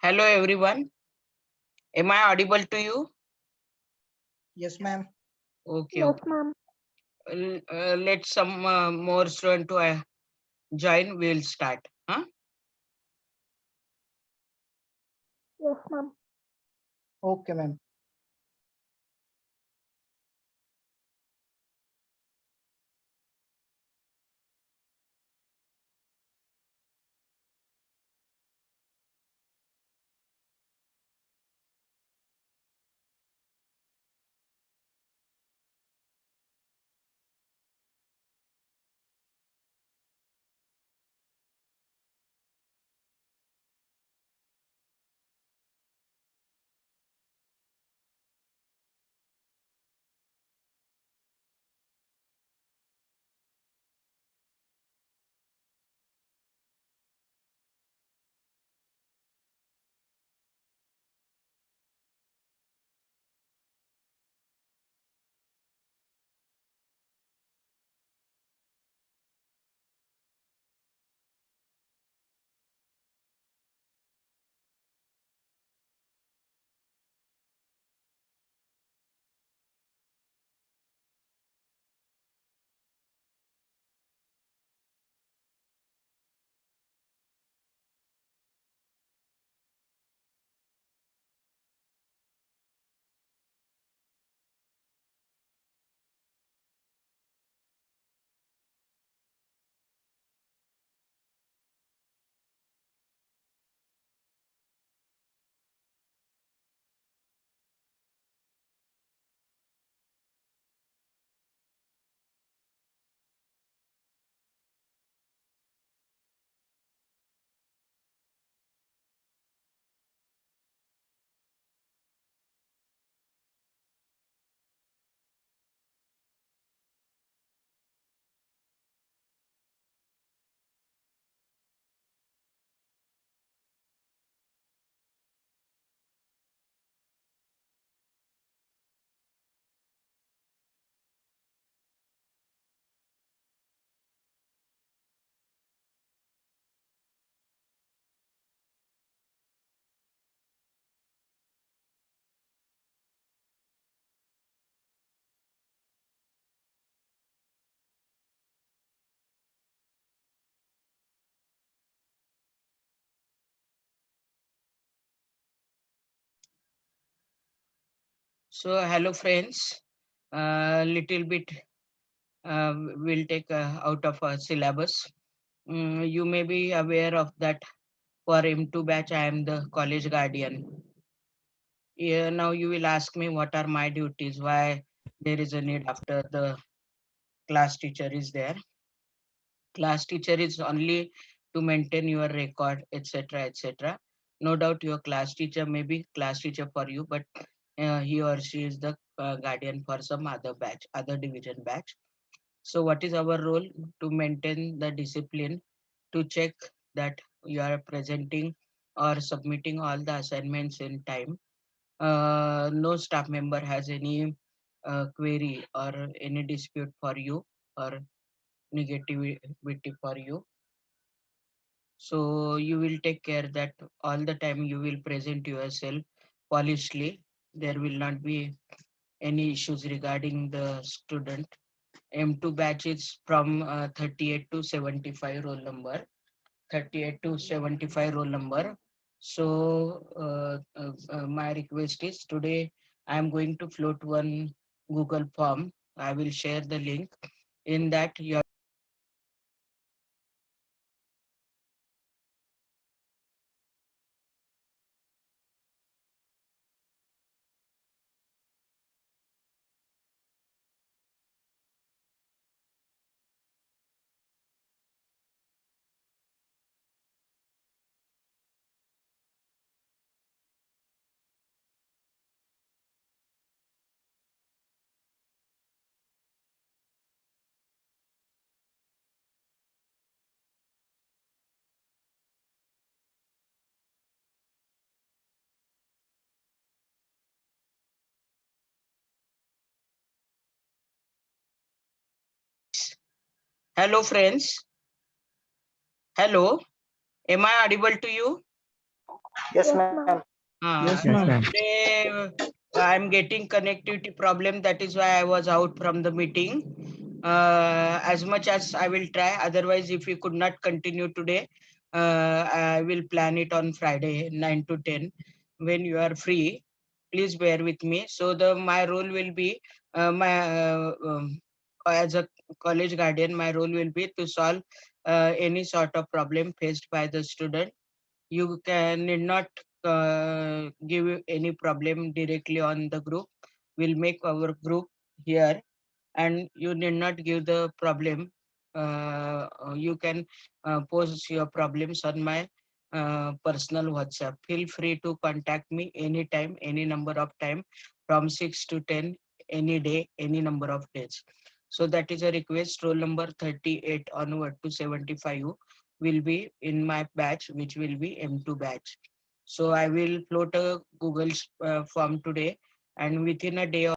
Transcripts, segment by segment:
Hello everyone. Am I audible to you? Yes, ma'am. Okay, Yes, okay. ma'am. Let some more student to join. We'll start. Huh? Yes, ma'am. Okay, ma'am. So hello friends. Little bit we'll take out of our syllabus. You may be aware of that. For M2 batch, I am the college guardian. Yeah, now you will ask me what are my duties, why there is a need after the class teacher is there. Class teacher is only to maintain your record, etc., etc. No doubt your class teacher may be class teacher for you, but he or she is the guardian for some other batch, other division batch. So what is our role? To maintain the discipline, to check that you are presenting or submitting all the assignments in time. No staff member has any query or any dispute for you or negativity for you. So you will take care that all the time you will present yourself polishedly. There will not be any issues regarding the student. M2 batch is from 38 to 75 roll number. 38 to 75 roll number. So my request is today I am going to float one Google form. I will share the link. In that you hello friends. Hello. Am I audible to you? Yes, Yes, ma'am. ma'am. Yes, Yes, ma'am. ma'am. Today I'm getting connectivity problem. That is why I was out from the meeting. As much as I will try. Otherwise, if we could not continue today, I will plan it on Friday, 9 to 10, when you are free. Please bear with me. So the my role will be my as a college guardian. My role will be to solve any sort of problem faced by the student. You can need not give any problem directly on the group. We'll make our group here, and you need not give the problem. You can post your problems on my personal WhatsApp. Feel free to contact me anytime, any number of time, from 6 to 10, any day, any number of days. So that is a request. Roll number 38 onward to 75 will be in my batch, which will be M2 batch. So I will float a Google form today, and within a day.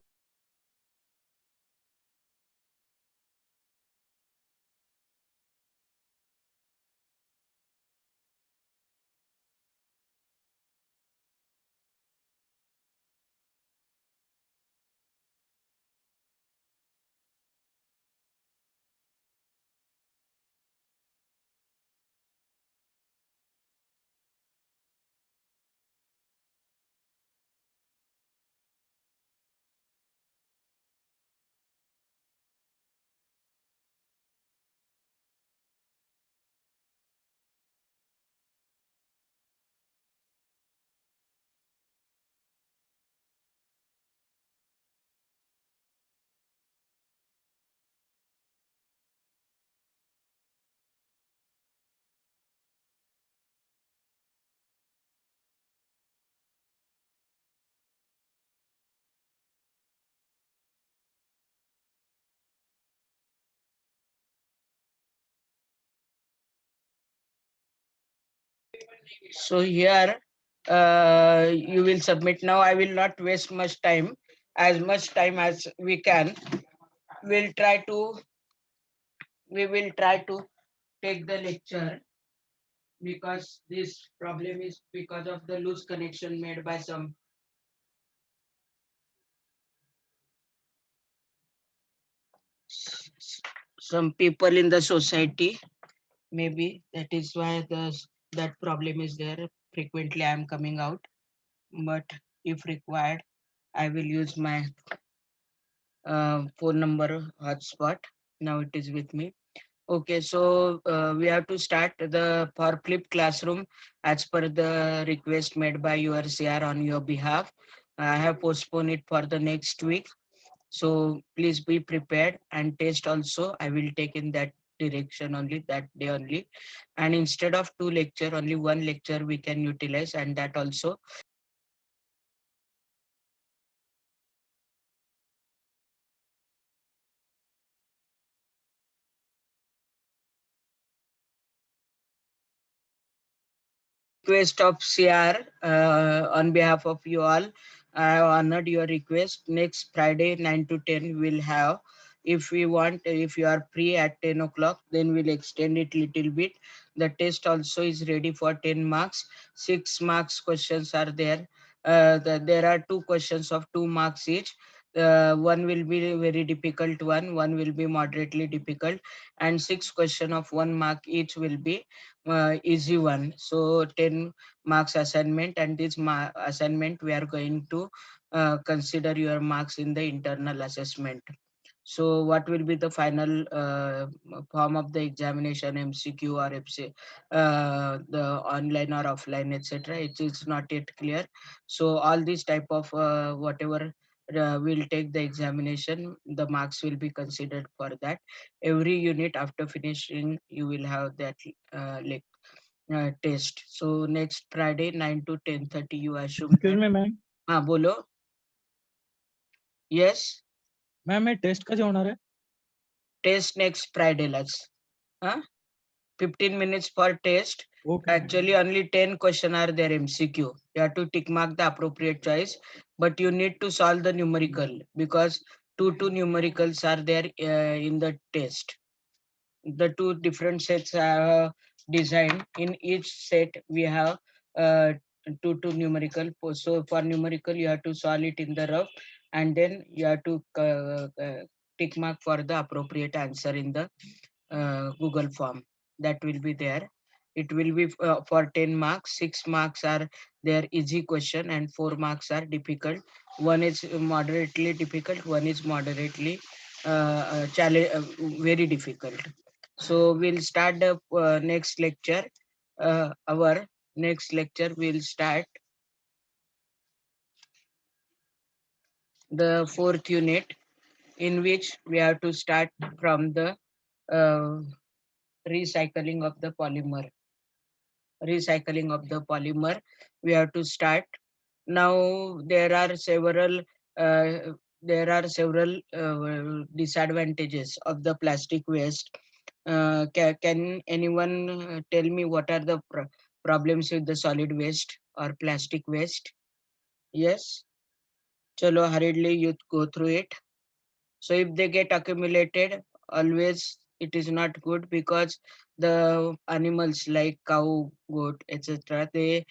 So here you will submit. Now I will not waste much time as we can. We'll try to we will try to take the lecture, because this problem is because of the loose connection made by some people in the society. Maybe that is why that problem is there. Frequently I am coming out, but if required, I will use my phone number hotspot. Now it is with me. Okay, so we have to start the for flip classroom as per the request made by URCR on your behalf. I have postponed it for the next week. So please be prepared, and test also I will take in that direction only, that day only. And instead of two lecture, only one lecture we can utilize, and that also. Request of CR, on behalf of you all, I have honored your request. Next Friday 9 to 10 we'll have. If we want, if you are free at 10 o'clock, then we'll extend it little bit. The test also is ready for 10 marks. 6 marks questions are there. There are two questions of 2 marks each. One will be a very difficult one will be moderately difficult, and 6 question of 1 mark each will be easy one. So 10 marks assignment, and this assignment we are going to consider your marks in the internal assessment. So what will be the final form of the examination, MCQ or FC, the online or offline, etc. It is not yet clear. So all these type of whatever will take the examination, the marks will be considered for that. Every unit after finishing, you will have that test. So next Friday 9 to 10:30 you assume Excuse that. me, ma'am. हाँ बोलो. Yes. Ma'am हे test कधी होणार आहे? Test next Friday लाच. Huh? 15 minutes for test. Okay. Actually only 10 question are there MCQ. You have to tick mark the appropriate choice, but you need to solve the numerical, because two numericals are there in the test. The two different sets are designed. In each set we have to numerical. So for numerical, you have to solve it in the rough, and then you have to tick mark for the appropriate answer in the Google form. That will be there. It will be for 10 marks. 6 marks are their easy question, and 4 marks are difficult. One is moderately difficult. One is moderately challenge, very difficult. So we'll start the next lecture. Our next lecture will start the fourth unit, in which we have to start from the uh, recycling of the polymer. Recycling of the polymer, we have to start. Now uh, there are several disadvantages of the plastic waste. Can anyone tell me what are the problems with the solid waste or plastic waste? Yes. Chalo, hurriedly you go through it. So if they get accumulated, always it is not good, because the animals like cow, goat, etc., they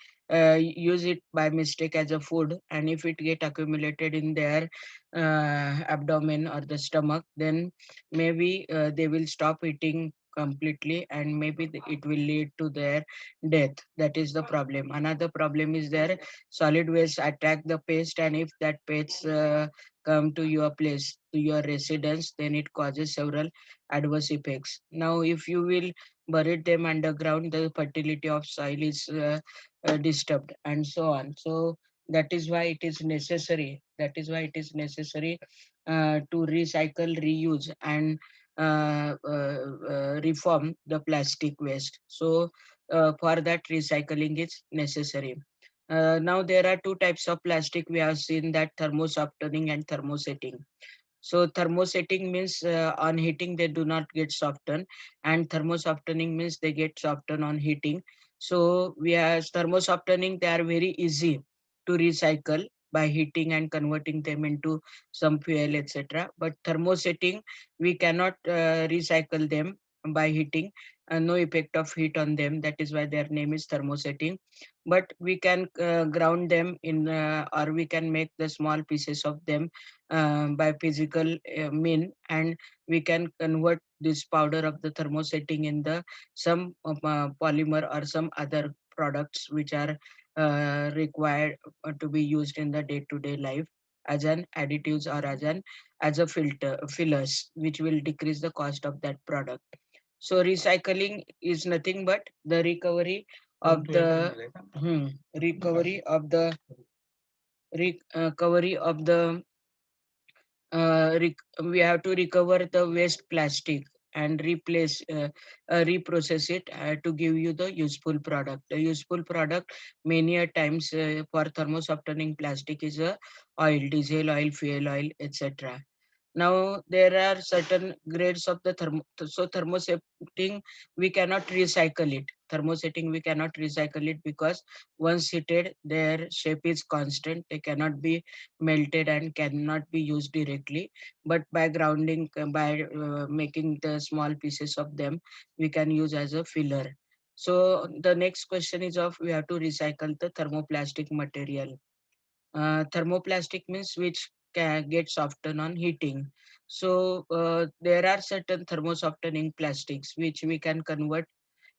use it by mistake as a food, and if it get accumulated in their abdomen or the stomach, then maybe they will stop eating completely, and maybe it will lead to their death. That is the problem. Another problem is their solid waste attract the pest, and if that pest come to your place, to your residence, then it causes several adverse effects. Now, if you will bury them underground, the fertility of soil is disturbed, and so on. So that is why it is necessary. That is why it is necessary to recycle, reuse, and reform the plastic waste. So for that, recycling is necessary. Now there are two types of plastic. We have seen that thermosoftening and thermosetting. So thermosetting means on heating they do not get softened, and thermosoftening means they get softened on heating. So we have thermosoftening, they are very easy to recycle by heating and converting them into some fuel, etc. But thermosetting, we cannot recycle them by heating. No effect of heat on them. That is why their name is thermosetting. But we can ground them in, or we can make the small pieces of them by physical and we can convert this powder of the thermosetting in the some polymer or some other products which are required to be used in the day-to-day life as an additives or as a filter fillers, which will decrease the cost of that product. So recycling is nothing but the recovery of the recovery of the recovery of the we have to recover the waste plastic and reprocess it to give you the useful product. The useful product many a times for thermosoftening plastic is a oil, diesel oil, fuel oil, etc. Now there are certain grades of the so thermosetting we cannot recycle it. Thermosetting we cannot recycle it because once heated, their shape is constant. They cannot be melted and cannot be used directly. But by grounding, by making the small pieces of them, we can use as a filler. So the next question is of we have to recycle the thermoplastic material. Thermoplastic means which can get softened on heating. So there are certain thermosoftening plastics which we can convert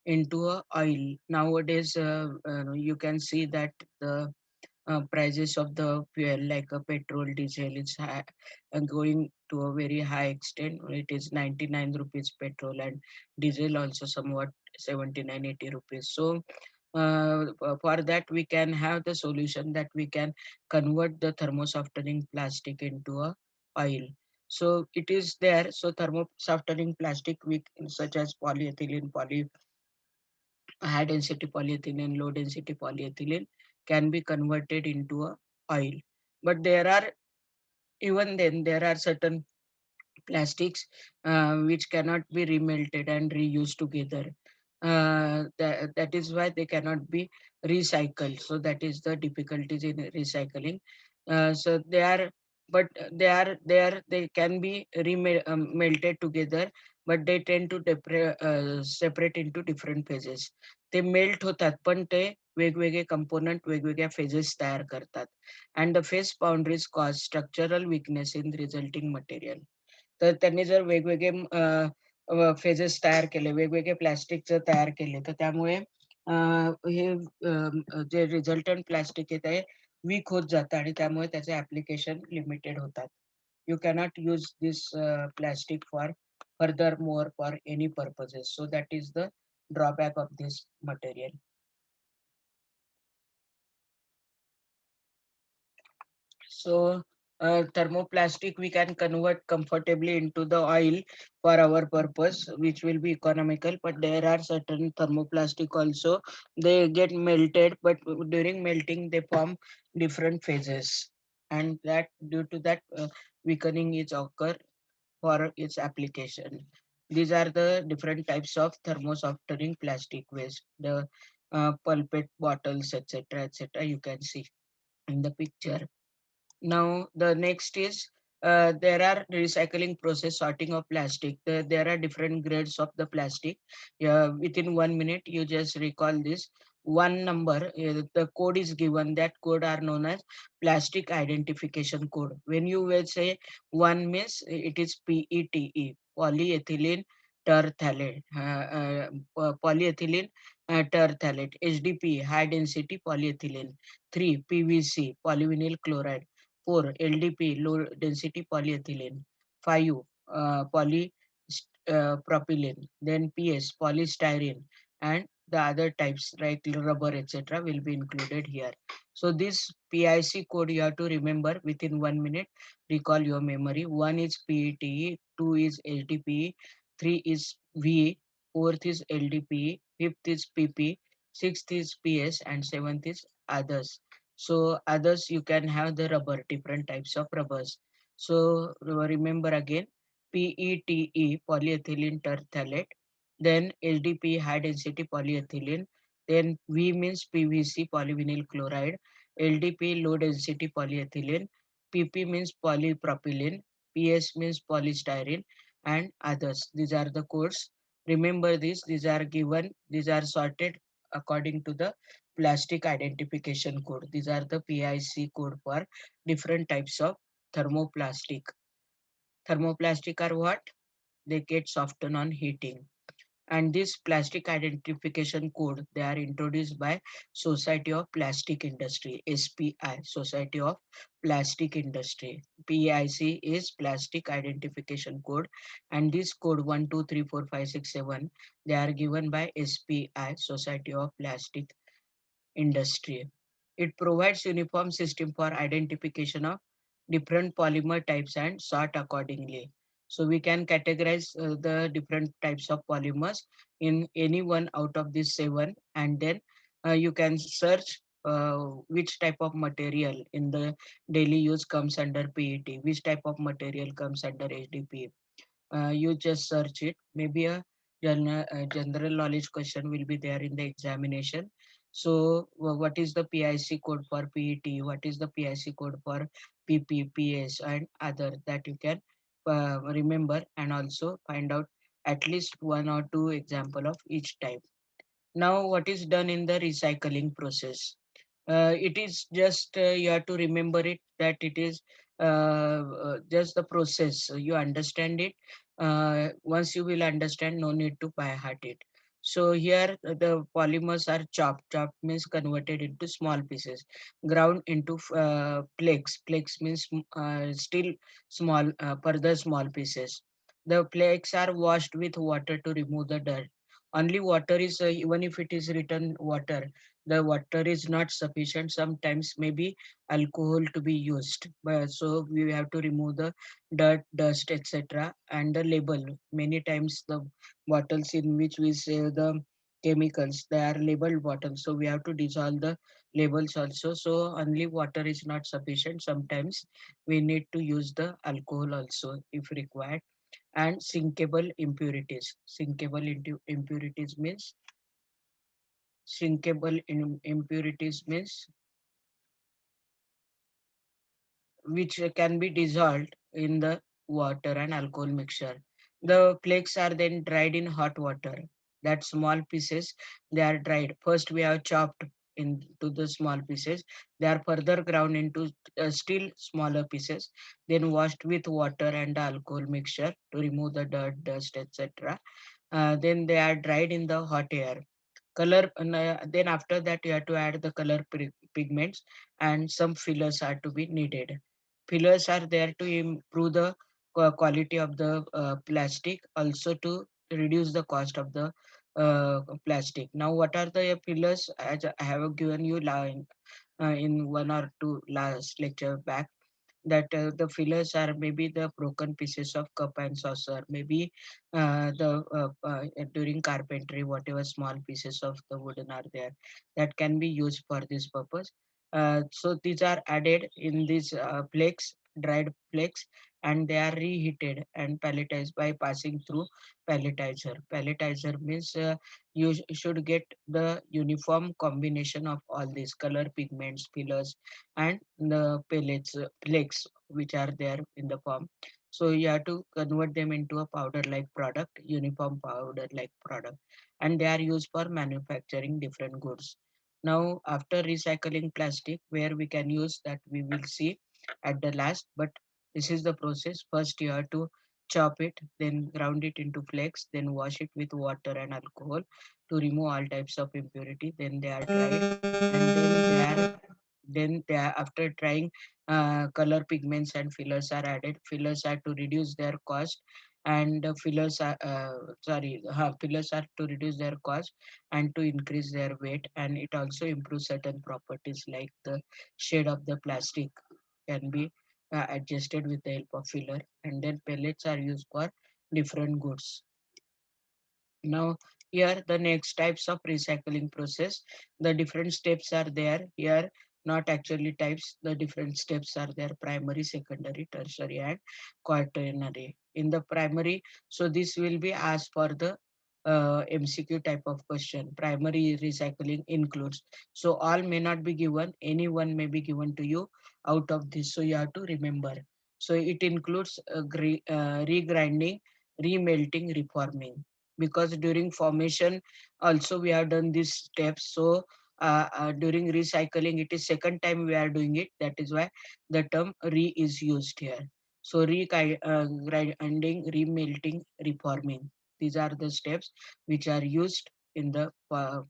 into a oil. Nowadays, you can see that the prices of the fuel like a petrol, diesel is high, going to a very high extent. It is 99 rupees petrol, and diesel also somewhat 79, 80 rupees. So for that we can have the solution that we can convert the thermosoftening plastic into a oil. So it is there. So thermosoftening plastic such as polyethylene, high density polyethylene, low density polyethylene can be converted into a oil. But there are, even then there are certain plastics which cannot be remelted and reused together. That is why they cannot be recycled. So that is the difficulties in recycling. So they are, but they can be melted together, but they tend to separate into different phases. ते melt होतात पण ते वेगवेगळे component वेगवेगळ्या phases तयार करतात. And the phase boundaries cause structural weakness in resulting material. तर त्यांनी जर वेगवेगळे फेजेस तयार केले, वेगवेगळे प्लास्टिकचं तयार केले, तर त्यामुळे हे जे रिझल्टंट प्लास्टिक आहे ते वीक होत जातं आणि त्यामुळे त्याचे ऍप्लिकेशन लिमिटेड होतात. You cannot use this plastic for furthermore for any purposes. So that is the drawback of this material. So thermoplastic we can convert comfortably into the oil for our purpose, which will be economical. But there are certain thermoplastic also, they get melted, but during melting they form different phases, and that due to that weakening is occur for its application. These are the different types of thermosoftening plastic waste, the pulpet bottles, etc., etc. You can see in the picture. Now the next is there are recycling process, sorting of plastic. There are different grades of the plastic. Within 1 minute, you just recall this one number. The code is given. That code are known as plastic identification code. When you will say one means it is PETE, polyethylene terephthalate, polyethylene terephthalate. HDPE, high density polyethylene. 3 PVC, polyvinyl chloride. 4 LDP, low density polyethylene. 5 polypropylene. Then PS, polystyrene, and the other types like rubber, etc., will be included here. So this PIC code you have to remember within 1 minute. Recall your memory. 1 is PETE, 2 is HDPE, 3 is VE, 4th is LDPE, 5th is PP, 6th is PS, and 7th is others. So others you can have the rubber, different types of rubbers. So remember again, PETE, polyethylene terephthalate, then HDPE, high density polyethylene, then V means PVC, polyvinyl chloride, LDP, low density polyethylene, PP means polypropylene, PS means polystyrene, and others. These are the codes. Remember this, these are given, these are sorted according to the plastic identification code. These are the PIC code for different types of thermoplastic. Thermoplastic are what? They get softened on heating. And this plastic identification code, they are introduced by Society of Plastic Industry, SPI, Society of Plastic Industry. PIC is Plastic Identification Code, and this code 1, 2, 3, 4, 5, 6, 7, they are given by SPI, Society of Plastic Industry. It provides uniform system for identification of different polymer types and sort accordingly. So we can categorize the different types of polymers in any one out of these 7, and then you can search which type of material in the daily use comes under PET, which type of material comes under HDPE. You just search it. Maybe a general knowledge question will be there in the examination. So what is the PIC code for PET? What is the PIC code for PPPS and other, that you can remember, and also find out at least one or two example of each type. Now, what is done in the recycling process? It is just you have to remember it, that it is just the process. You understand it. Once you will understand, no need to by heart it. So here the polymers are chopped. Chopped means converted into small pieces. Ground into flakes. Flakes means still small, further small pieces. The flakes are washed with water to remove the dirt. Only water is, even if it is written water, the water is not sufficient. Sometimes maybe alcohol to be used, but so we have to remove the dirt, dust, etc., and the label. Many times the bottles in which we say the chemicals, they are labeled bottles, so we have to dissolve the labels also. So only water is not sufficient. Sometimes we need to use the alcohol also if required. And sinkable impurities. Impurities means, impurities means which can be dissolved in the water and alcohol mixture. The flakes are then dried in hot water. that small pieces, they are dried. First we have chopped into the small pieces. They are further ground into still smaller pieces, then washed with water and alcohol mixture to remove the dirt, dust, etc. Then they are dried in the hot air. Then after that you have to add the color pigments, and some fillers are to be needed. Fillers are there to improve the quality of the plastic, also to reduce the cost of the plastic. Now what are the fillers? As I have given you in one or two last lecture back, that the fillers are maybe the broken pieces of cup and saucer, maybe during carpentry, whatever small pieces of the wooden are there, that can be used for this purpose. So these are added in these flakes, dried flakes, and they are reheated and pelletized by passing through pelletizer. Pelletizer means you should get the uniform combination of all these color pigments, fillers, and the pellets, flakes which are there in the form. So you have to convert them into a powder-like product, uniform powder-like product, and they are used for manufacturing different goods. Now, after recycling plastic, where we can use that, we will see at the last. But this is the process. First, you have to chop it, then ground it into flakes, then wash it with water and alcohol to remove all types of impurity. Then they are dried, and then after drying, color pigments and fillers are added. Fillers are to reduce their cost, and fillers are to reduce their cost and to increase their weight, and it also improves certain properties like the shade of the plastic can be adjusted with the help of filler. And then pellets are used for different goods. Now here the next types of recycling process, the different steps are there here, not actually types, the different steps are there: primary, secondary, tertiary, and quaternary. In the primary, so this will be asked for the MCQ type of question. Primary recycling includes, so all may not be given, any one may be given to you out of this, so you have to remember. So it includes regrinding, remelting, reforming, because during formation also we have done these steps. So during recycling, it is second time we are doing it, that is why the term re is used here. So regrinding, remelting, reforming, these are the steps which are used in the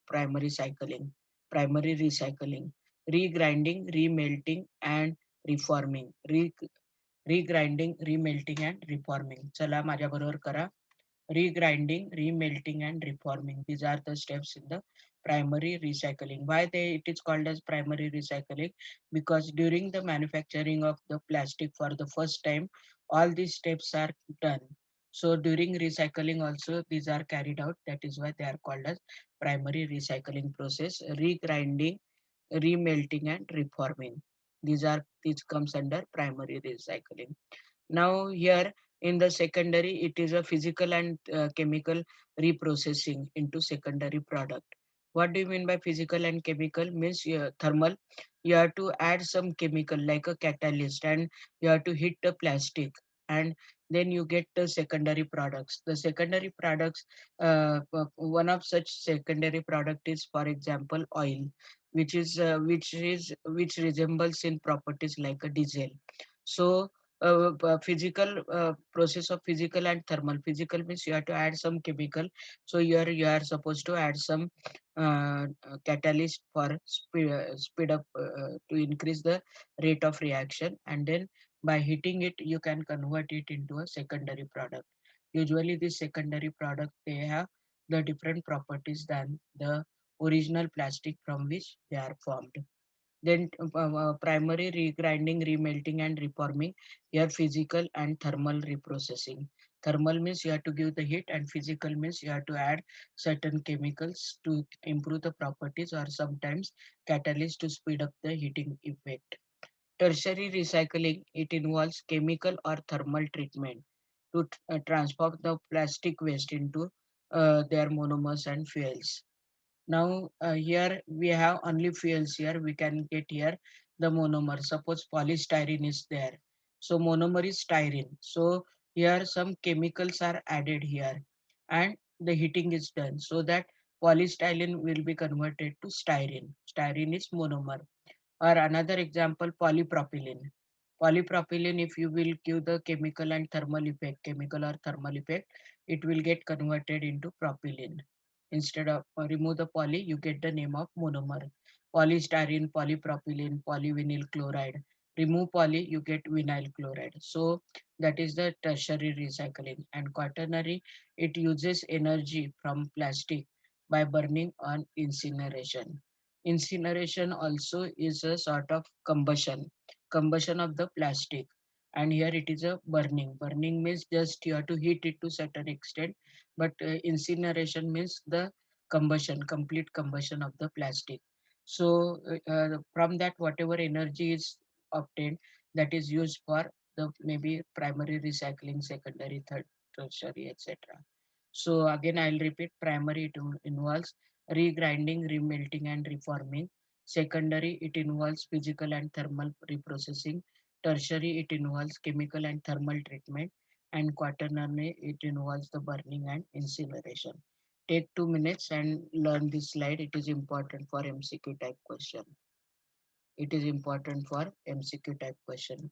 primary recycling: regrinding, remelting, and reforming. Regrinding, remelting, and reforming. चला माझ्या बरोबर करा. Regrinding, remelting, and reforming. These are the steps in the primary recycling. Why it is called as primary recycling? Because during the manufacturing of the plastic for the first time, all these steps are done. So during recycling also these are carried out. That is why they are called as primary recycling process. Regrinding, remelting, and reforming. These comes under primary recycling. Now here in the secondary, it is a physical and chemical reprocessing into secondary product. What do you mean by physical and chemical? Means thermal. You have to add some chemical like a catalyst, and you have to hit the plastic, and then you get the secondary products. The secondary products, one of such secondary product is, for example, oil, which resembles in properties like a diesel. So physical process of physical and thermal. Physical means you have to add some chemical. So you are supposed to add some catalyst for speed up to increase the rate of reaction, and then by heating it you can convert it into a secondary product. Usually this secondary product, they have the different properties than the original plastic from which they are formed. Then primary regrinding, remelting, and reforming. Here physical and thermal reprocessing. Thermal means you have to give the heat, and physical means you have to add certain chemicals to improve the properties, or sometimes catalyst to speed up the heating effect. Tertiary recycling, it involves chemical or thermal treatment to transform the plastic waste into their monomers and fuels. Now here we have only fuels. Here we can get here the monomer. Suppose polystyrene is there, so monomer is styrene. So here some chemicals are added here, and the heating is done, so that polystyrene will be converted to styrene. Styrene is monomer. Or another example, polypropylene. Polypropylene, if you will give the chemical and thermal effect, chemical or thermal effect, it will get converted into propylene. Instead of remove the poly, you get the name of monomer. Polystyrene, polypropylene, polyvinyl chloride. Remove poly, you get vinyl chloride. So that is the tertiary recycling. And quaternary, it uses energy from plastic by burning on incineration. Incineration also is a sort of combustion of the plastic. And here it is a burning means just you have to heat it to certain extent, but incineration means the complete combustion of the plastic. So from that whatever energy is obtained, that is used for the maybe primary recycling, secondary, third, tertiary, etc. So again I'll repeat: primary, it involves regrinding, remelting, and reforming. Secondary, it involves physical and thermal reprocessing. Tertiary, it involves chemical and thermal treatment. And quaternary, it involves the burning and incineration. Take 2 minutes and learn this slide. It is important for MCQ type question. It is important for MCQ type question.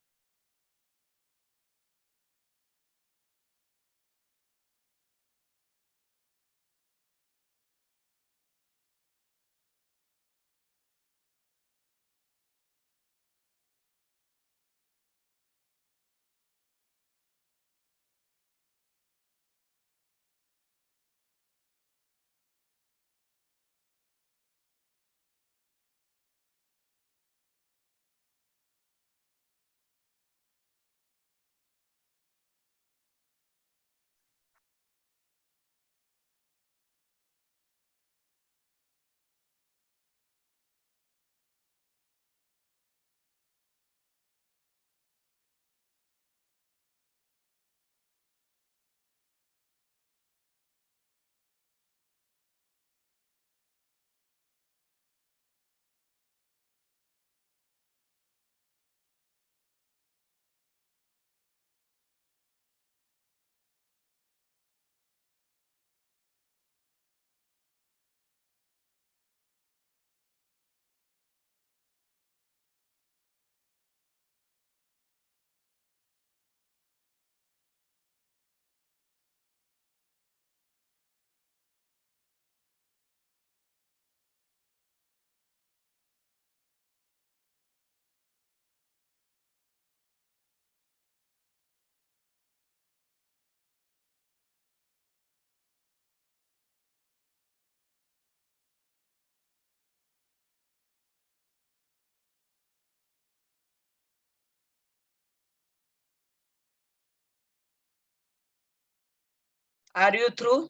Are you through?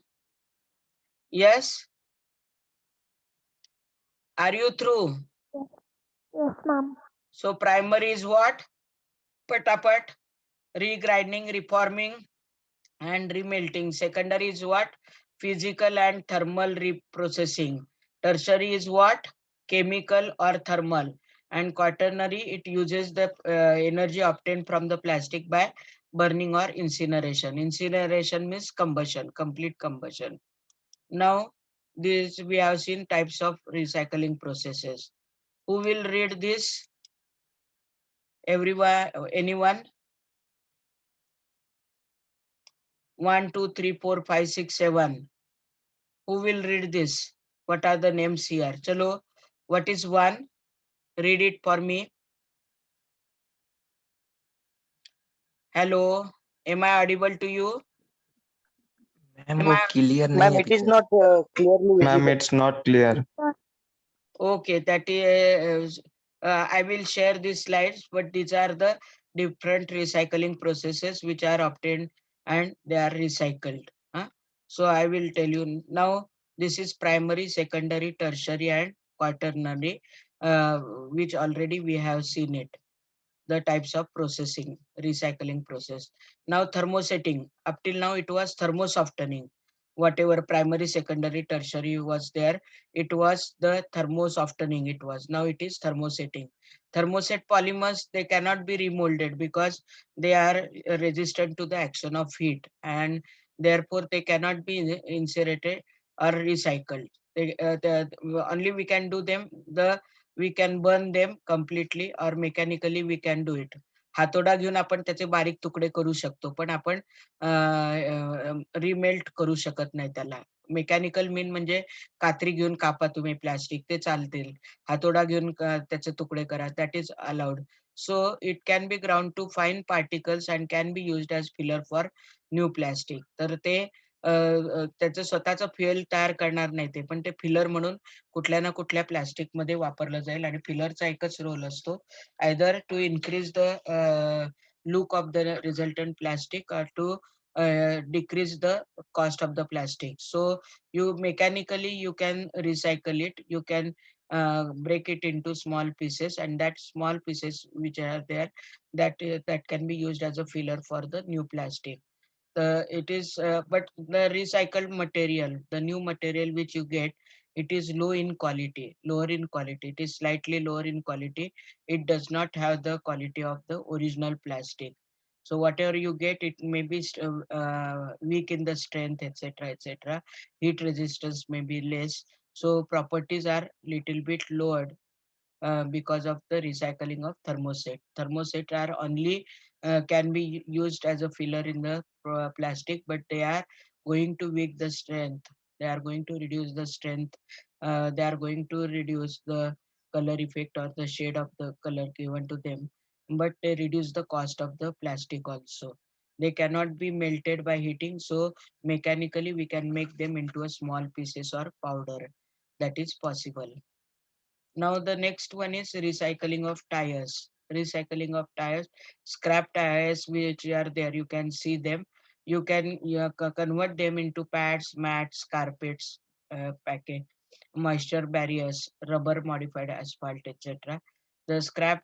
Yes? Are you through? Yes, ma'am. So primary is what? Patapat. Regrinding, reforming, and remelting. Secondary is what? Physical and thermal reprocessing. Tertiary is what? Chemical or thermal. And quaternary, it uses the energy obtained from the plastic by burning or incineration. Incineration means combustion, complete combustion. Now, this we have seen types of recycling processes. Who will read this? Everyone, anyone? 1, 2, 3, 4, 5, 6, 7. Who will read this? What are the names here? Chalo, what is one? Read it for me. Hello, am I audible to you? Ma'am Am वो I? Clear नहीं Ma'am, है it is picture. not clearly Ma'am, visible. it's not clear. Okay, that is, I will share these slides, but these are the different recycling processes which are obtained and they are recycled. So I will tell you now, this is primary, secondary, tertiary, and quaternary, which already we have seen it. The types of processing, recycling process. Now thermosetting. Up till now it was thermosoftening. Whatever primary, secondary, tertiary was there, it was the thermosoftening it was. Now it is thermosetting. Thermoset polymers, they cannot be remolded because they are resistant to the action of heat, and therefore they cannot be incinerated or recycled. Only we can do them, we can burn them completely or mechanically we can do it. हातोडा घेऊन आपण त्याचे बारीक तुकडे करू शकतो, पण आपण रिमेल्ट करू शकत नाही त्याला. मेकॅनिकल मीन म्हणजे कात्री घेऊन कापा तुम्ही प्लास्टिक, ते चालतील. हातोडा घेऊन त्याचे तुकडे करा, that is allowed. So it can be ground to fine particles and can be used as filler for new plastic. तर ते त्याचं स्वतःचं फ्युएल तयार करणार नाही ते, पण ते फिलर म्हणून कुठल्या ना कुठल्या प्लास्टिक मध्ये वापरलं जाईल. आणि फिलरचा एकच रोल असतो, either to increase the look of the resultant plastic or to decrease the cost of the plastic. So you mechanically you can recycle it, you can break it into small pieces, and that small pieces which are there, that can be used as a filler for the new plastic. It is but the recycled material, the new material which you get, it is lower in quality. It is slightly lower in quality. It does not have the quality of the original plastic. So whatever you get, it may be weak in the strength, etc., etc. Heat resistance may be less. So properties are little bit lowered because of the recycling of thermoset. Thermoset are only can be used as a filler in the plastic, but they are going to weak the strength. They are going to reduce the strength. They are going to reduce the color effect or the shade of the color given to them, but they reduce the cost of the plastic also. They cannot be melted by heating, so mechanically we can make them into a small pieces or powder. That is possible. Now the next one is recycling of tires. Recycling of tires, scrap tires which are there, you can see them. You can convert them into pads, mats, carpets, package, moisture barriers, rubber modified asphalt, etc. The scrap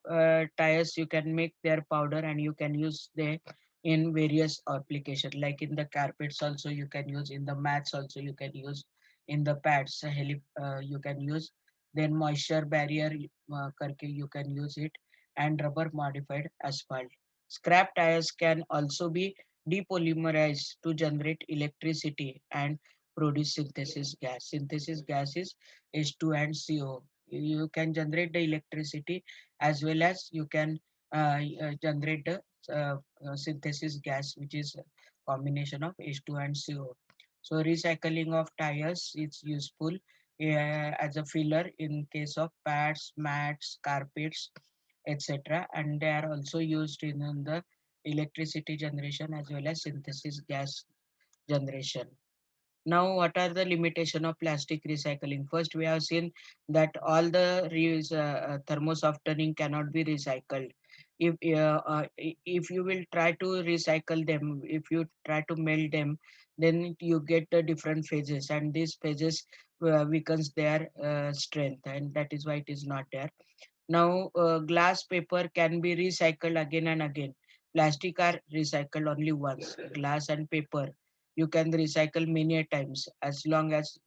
tires you can make their powder and you can use them in various applications. Like in the carpets also you can use, in the mats also you can use, in the pads you can use, then moisture barrier करके you can use it, and rubber modified asphalt. Scrap tires can also be depolymerized to generate electricity and produce synthesis gas. Synthesis gas is H2 and CO. You can generate the electricity as well as you can generate the synthesis gas, which is a combination of H2 and CO. So recycling of tires is useful as a filler in case of pads, mats, carpets, etc. And they are also used in the electricity generation as well as synthesis gas generation. Now, what are the limitation of plastic recycling? First, we have seen that all the thermosoftening cannot be recycled. If you will try to recycle them, if you try to melt them, then you get the different phases, and these phases weakens their strength, and that is why it is not there. Now, glass paper can be recycled again and again. Plastic are recycled only once. Glass and paper you can recycle many a times as long as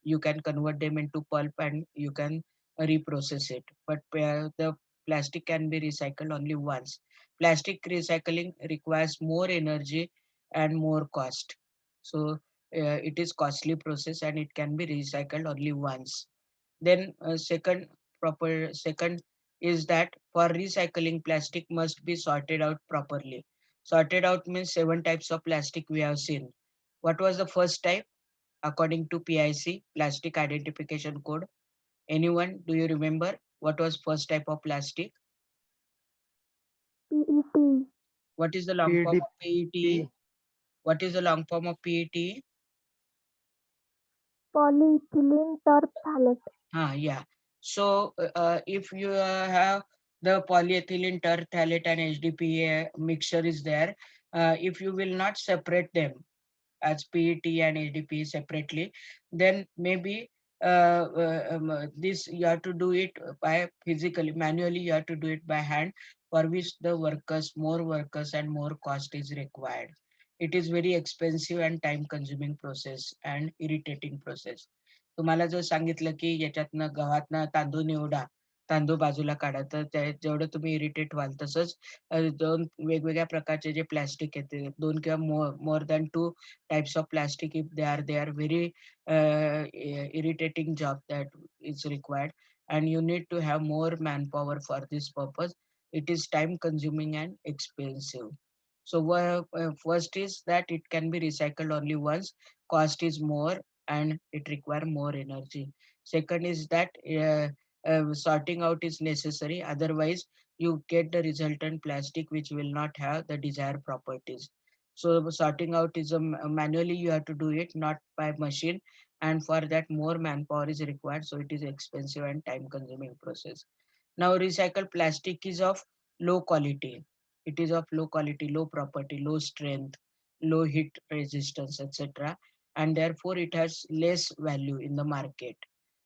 you can convert them into pulp and you can reprocess it. But the plastic can be recycled only once. Plastic recycling requires more energy and more cost. So it is costly process and it can be recycled only once. Then second is that for recycling, plastic must be sorted out properly. Sorted out means 7 types of plastic we have seen. What was the first type according to PIC, Plastic Identification Code? Anyone, do you remember what was first type of plastic? PET, What is the long form of PET? What is the long form of PET? polyethylene terephthalate. Yeah. So if you have the polyethylene terephthalate and HDPE mixture is there, if you will not separate them as PET and HDPE separately, then maybe this you have to do it by physically, manually you have to do it by hand, for which the more workers and more cost is required. It is very expensive and time consuming process and irritating process. तुम्हाला जर सांगितलं की याच्यातनं गव्हातनं तांदूळ निवडा, तांदूळ बाजूला काढा. तर जेवढं तुम्ही इरिटेट व्हाल तसंच 2 वेगवेगळ्या प्रकारचे जे प्लास्टिक आहे ते 2 किंवा more than 2 types of plastic if they are very irritating job that is required and you need to have more manpower for this purpose. It is time consuming and expensive. So first is that it can be recycled only once, cost is more and it require more energy. Second is that sorting out is necessary, otherwise you get the resultant plastic which will not have the desired properties. So sorting out is manually you have to do it, not by machine, and for that more manpower is required, so it is expensive and time consuming process. Now recycled plastic is of low quality. It is of low quality, low property, low strength, low heat resistance, etc. And therefore it has less value in the market.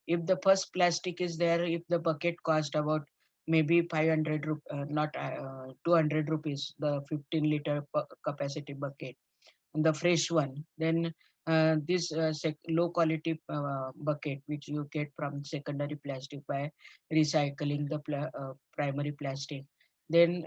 If the first plastic is there, if the bucket cost about maybe 500 not 200 rupees, the 15-liter capacity bucket, the fresh one, then this low quality bucket which you get from secondary plastic by recycling the primary plastic, then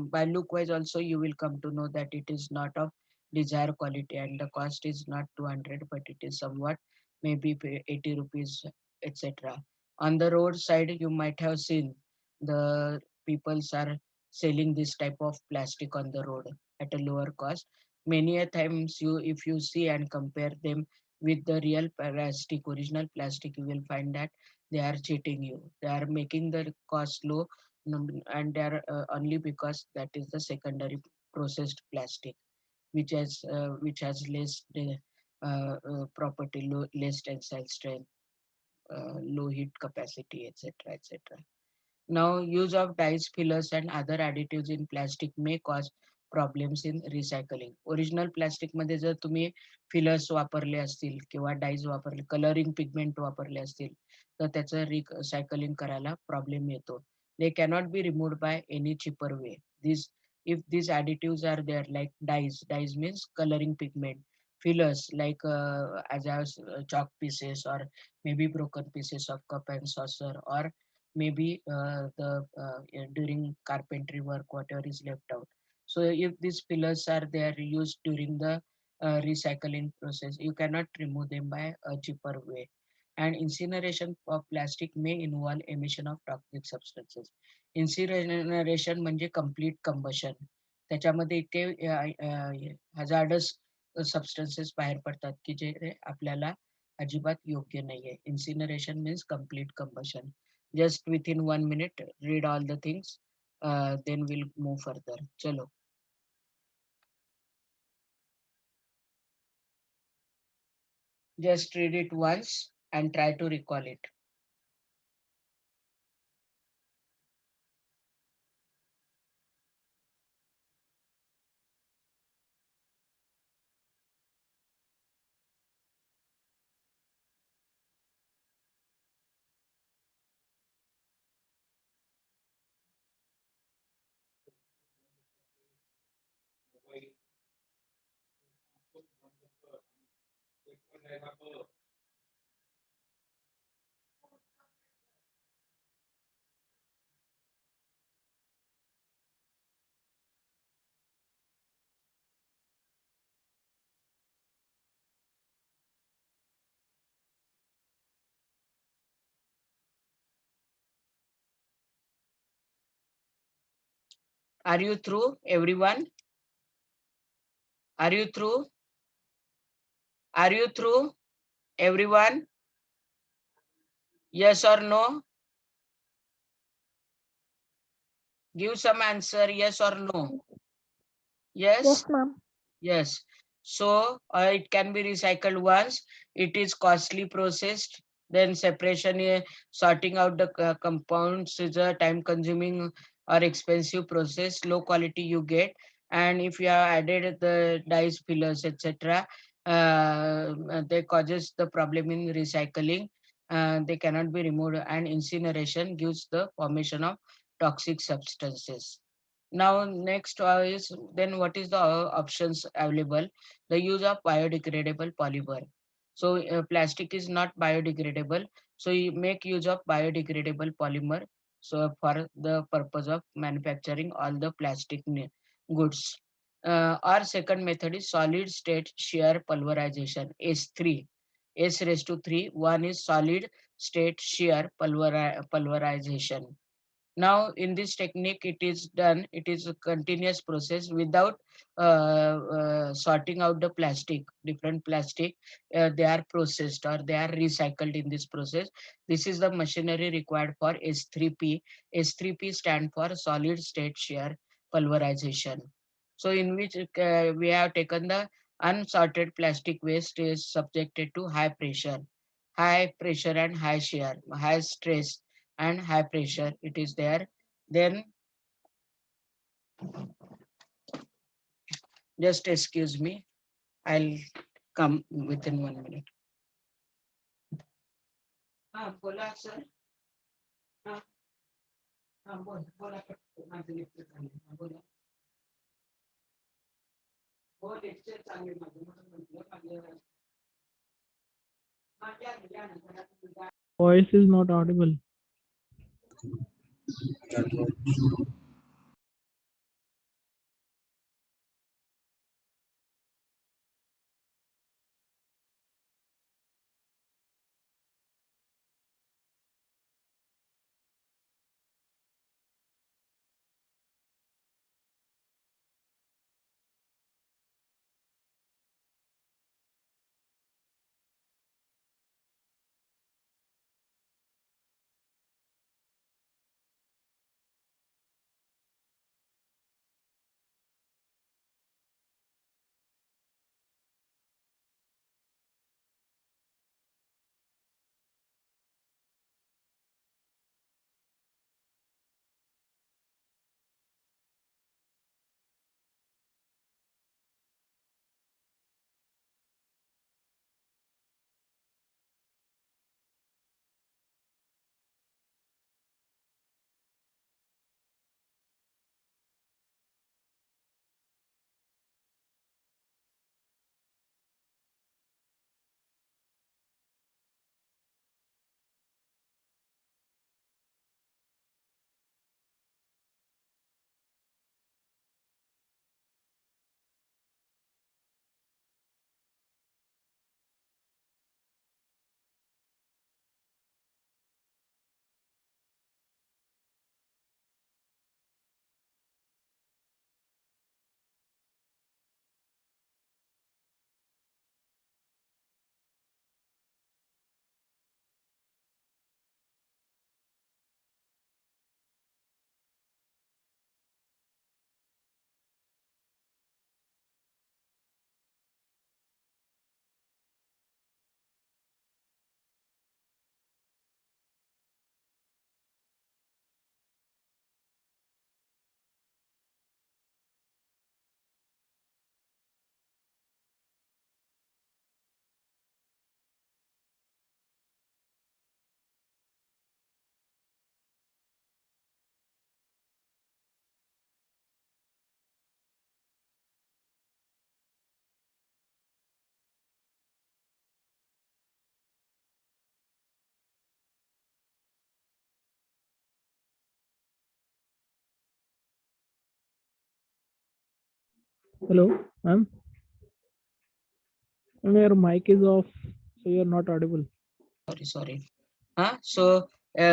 by look wise also you will come to know that it is not of desired quality and the cost is not 200 but it is somewhat maybe 80 rupees, etc. On the roadside you might have seen the peoples are selling this type of plastic on the road at a lower cost. Many a times you if you see and compare them with the real plastic, original plastic, you will find that they are cheating you, they are making the cost low, and they are only because that is the secondary processed plastic which has less property, less tensile strength, low heat capacity, etc., etc. Now, use of dyes, fillers, and other additives in plastic may cause problems in recycling. Original plastic मध्ये जर तुम्ही fillers वापरले असतील किंवा dies वापरले, colouring pigment वापरले असतील, तर त्याचं रिसायकलिंग करायला प्रॉब्लेम येतो. They cannot be removed by any cheaper way. These, if these additives are there, like dyes means coloring pigment, fillers like as I was, chalk pieces or maybe broken pieces of cup and saucer, or maybe during carpentry work whatever is left out. So if these pillars are there used during the recycling process, you cannot remove them by a cheaper way. And incineration of plastic may involve emission of toxic substances. Incineration म्हणजे complete combustion. त्याच्यामध्ये इतके hazardous substances बाहेर पडतात की जे आपल्याला अजिबात योग्य नाहीये. इन्सिनरेशन means complete combustion. Just within 1 minute, read all the things, then we'll move further. Chalo. Just read it once and try to recall it. Are you through, everyone? Are you through? Are you through, everyone? Yes or no? Give some answer, yes or no? Yes? Yes, ma'am. Yes. So it can be recycled once. It is costly processed. Then separation, sorting out the compounds is a time-consuming or expensive process. Low quality you get, and if you have added the dyes, fillers, etc., they causes the problem in recycling. They cannot be removed, and incineration gives the formation of toxic substances. Now next is then what is the options available? The use of biodegradable polymer. So plastic is not biodegradable. So you make use of biodegradable polymer. So for the purpose of manufacturing all the plastic goods. Our second method is solid state shear pulverization, S3. S raised to 3. One is solid state shear pulverization. Now in this technique it is a continuous process without sorting out the plastic, different plastic. They are processed or they are recycled in this process. This is the machinery required for S3P. S3P stand for solid state shear pulverization. So in which we have taken the unsorted plastic waste is subjected to high pressure and high shear, high stress and high pressure it is there. Then just excuse me, I'll come within 1 minute. बोला sir. बोला माझं lecture चालू बोला. हो lecture चालू माझं म्हटलं Voice is not audible. Hello, ma'am. Ma'am, your mic is off, so you're not audible. Sorry. So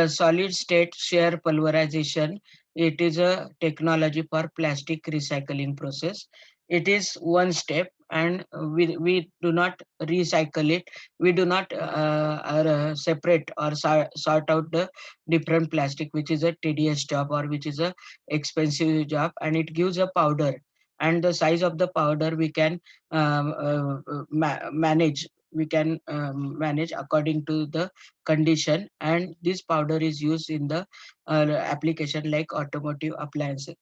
solid state shear pulverization, it is a technology for plastic recycling process. It is one step and we do not recycle it. We do not separate or sort out the different plastic, which is a tedious job or which is a expensive job, and it gives a powder. And the size of the powder we can manage. We can manage according to the condition, and this powder is used in the application like automotive appliances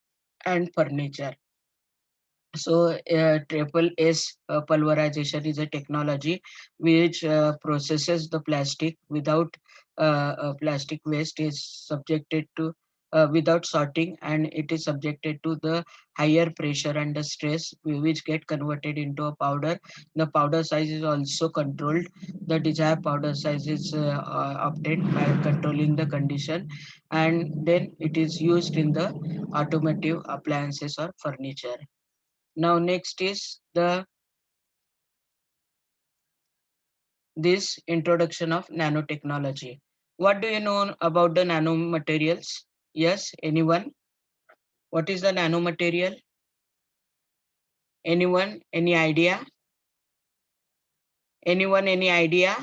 and furniture. So triple S pulverization is a technology which processes the plastic without plastic waste is subjected to without sorting, and it is subjected to the higher pressure and the stress which get converted into a powder. The powder size is also controlled. The desired powder size is obtained by controlling the condition, and then it is used in the automotive appliances or furniture. Now next is this introduction of nanotechnology. What do you know about the nanomaterials? Yes, anyone? What is the nanomaterial? Anyone? Any idea? Anyone? Any idea?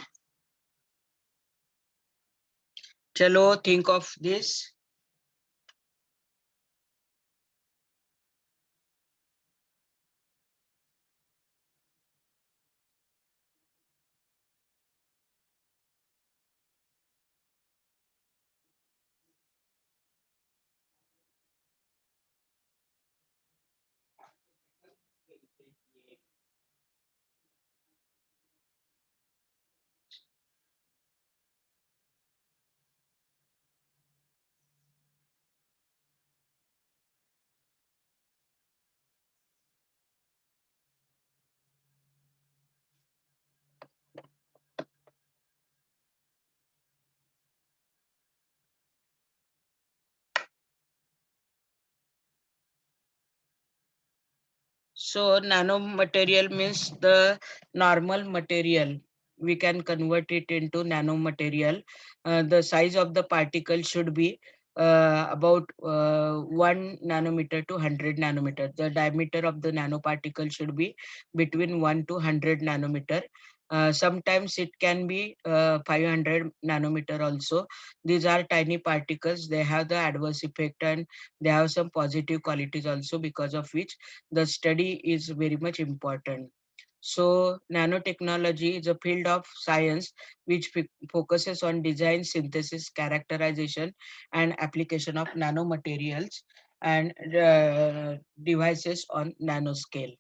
Chalo, think of this. So nanomaterial means the normal material. We can convert it into nanomaterial. The size of the particle should be about 1 nanometer to 100 nanometer. The diameter of the nanoparticle should be between 1 to 100 nanometer. Sometimes it can be 500 nanometer also. These are tiny particles. They have the adverse effect and they have some positive qualities also, because of which the study is very much important. So nanotechnology is a field of science which focuses on design, synthesis, characterization, and application of nanomaterials and devices on nanoscale.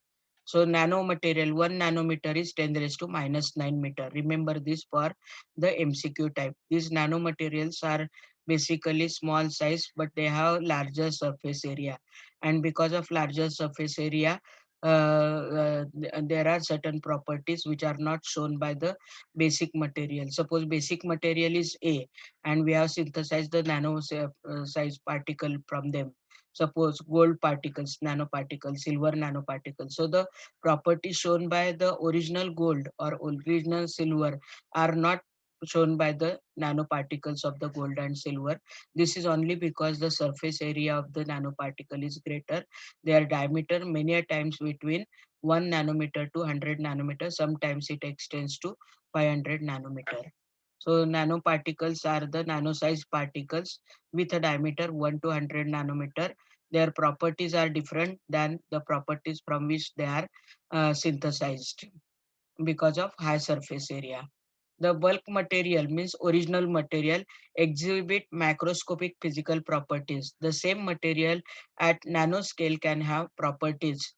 So nanomaterial, 1 nanometer is 10 raised to minus 9 meter. Remember this for the MCQ type. These nanomaterials are basically small size, but they have larger surface area. And because of larger surface area, there are certain properties which are not shown by the basic material. Suppose basic material is A, and we have synthesized the nano size particle from them. Suppose gold particles, nanoparticles, silver nanoparticles. So the properties shown by the original gold or original silver are not shown by the nanoparticles of the gold and silver. This is only because the surface area of the nanoparticle is greater. Their diameter many a times between 1 nanometer to 100 nanometer. Sometimes it extends to 500 nanometer. So nanoparticles are the nano-sized particles with a diameter 1 to 100 nanometer. Their properties are different than the properties from which they are synthesized because of high surface area. The bulk material means original material exhibit macroscopic physical properties. The same material at nanoscale can have properties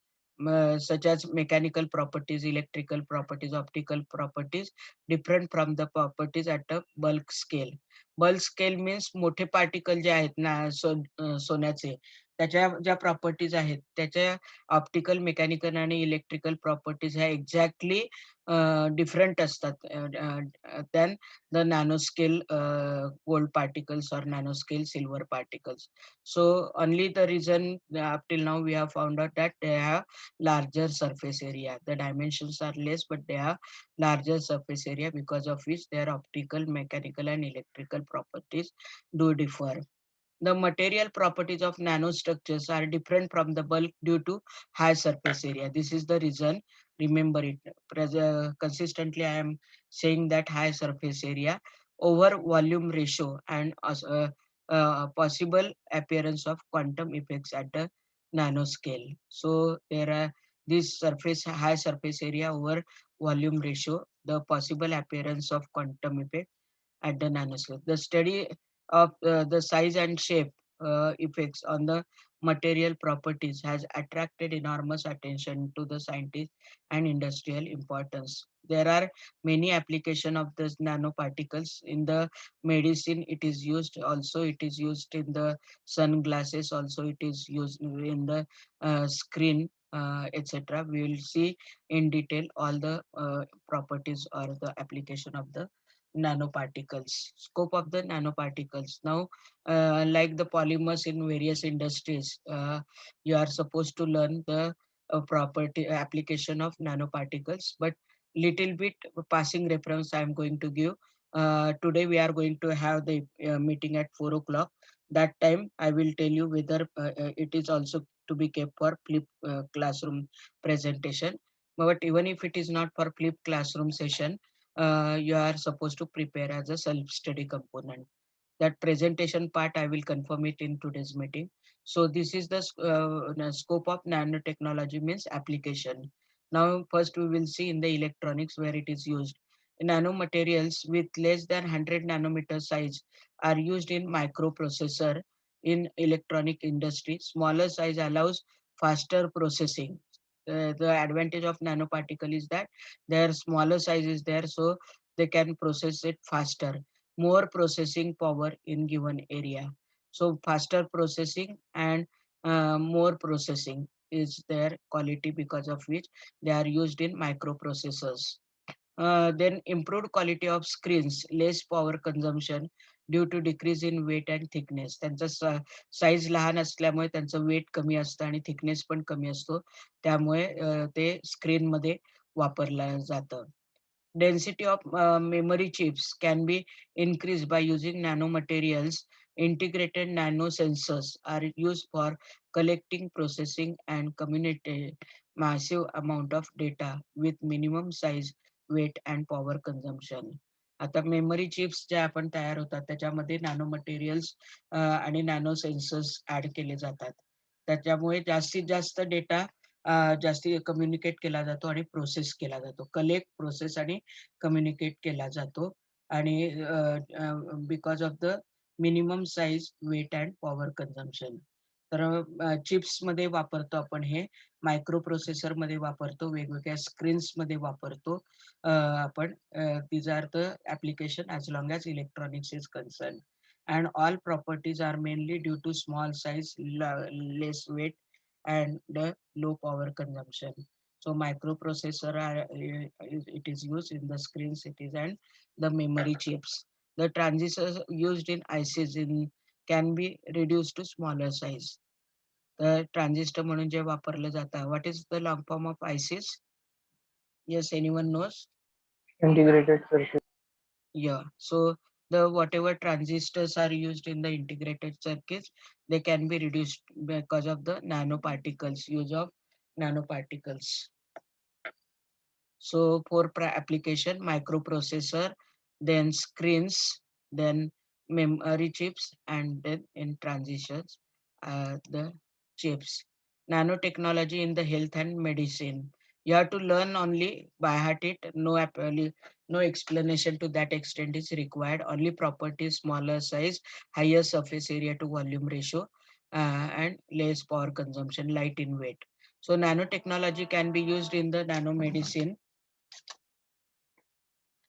such as mechanical properties, electrical properties, optical properties different from the properties at a bulk scale. Bulk scale means मोठे particle जे आहेत ना सोन्याचे, त्याच्या ज्या properties आहेत त्याच्या optical, mechanical आणि electrical properties ह्या एक्झॅक्टली different असतात than the nanoscale gold particles or nanoscale silver particles. So only the reason up till now we have found out that they have larger surface area. The dimensions are less, but they have larger surface area, because of which their optical, mechanical, and electrical properties do differ. The material properties of nanostructures are different from the bulk due to high surface area. This is the reason. Remember it. Consistently, I am saying that high surface area over volume ratio and possible appearance of quantum effects at the nanoscale. So there are this high surface area over volume ratio, the possible appearance of quantum effect at the nanoscale. The study of the size and shape effects on the material properties has attracted enormous attention to the scientists and industrial importance. There are many applications of this nanoparticles in the medicine. It is used also. It is used in the sunglasses. Also, it is used in the screen, etc. We will see in detail all the properties or the application of the nanoparticles. Scope of the nanoparticles. Now, like the polymers in various industries, you are supposed to learn the property application of nanoparticles, but little bit passing reference I am going to give. Today we are going to have the meeting at 4 o'clock. That time I will tell you whether it is also to be kept for flip classroom presentation. But even if it is not for flip classroom session, you are supposed to prepare as a self-study component. That presentation part I will confirm it in today's meeting. So this is the scope of nanotechnology means application. Now first we will see in the electronics where it is used. Nanomaterials with less than 100 nanometer size are used in microprocessor in electronic industry. Smaller size allows faster processing. The advantage of nanoparticle is that their smaller size is there, so they can process it faster, more processing power in given area. So faster processing and more processing is their quality, because of which they are used in microprocessors. Then improved quality of screens, less power consumption due to decrease in weight and thickness. त्यांचा size लहान असल्यामुळे त्यांचं wait कमी असतं आणि thickness पण कमी असतो, त्यामुळे ते स्क्रीन मध्ये वापरलं जातं. Density of memory chips can be increased by using nanomaterials. Integrated nanosensors are used for collecting, processing, and communicating massive amount of data with minimum size, weight, and power consumption. आता memory chips ज्या आपण तयार होतात त्याच्यामध्ये nano materials आणि nano sensors add केले जातात. त्याच्यामुळे जास्तीत जास्त डेटा जास्ती कम्युनिकेट केला जातो आणि प्रोसेस केला जातो. कलेक्ट, प्रोसेस आणि कम्युनिकेट केला जातो. आणि because of the minimum size, weight and power consumption. तर चिप्समध्ये वापरतो आपण हे, मायक्रो प्रोसेसरमध्ये वापरतो, वेगवेगळ्या स्क्रीन्समध्ये वापरतो आपण. these are the application as long as electronics is concerned, and all properties are mainly due to small size, less weight, and the low power consumption. So microprocessor it is used in the screens, it is, and the memory chips. The transistors used in ICs can be reduced to smaller size. The transistor म्हणून जे वापरलं जातं, what is the long form of ICs? Yes, anyone knows? Integrated circuit. Yeah, so the whatever transistors are used in the integrated circuits, they can be reduced because of the nanoparticles, use of nanoparticles. So for application, microprocessor, then screens, then memory chips, and then in transitions, the chips. Nanotechnology in the health and medicine. You have to learn only by heart it. No explanation to that extent is required. Only properties, smaller size, higher surface area to volume ratio, and less power consumption, light in weight. So nanotechnology can be used in the nanomedicine.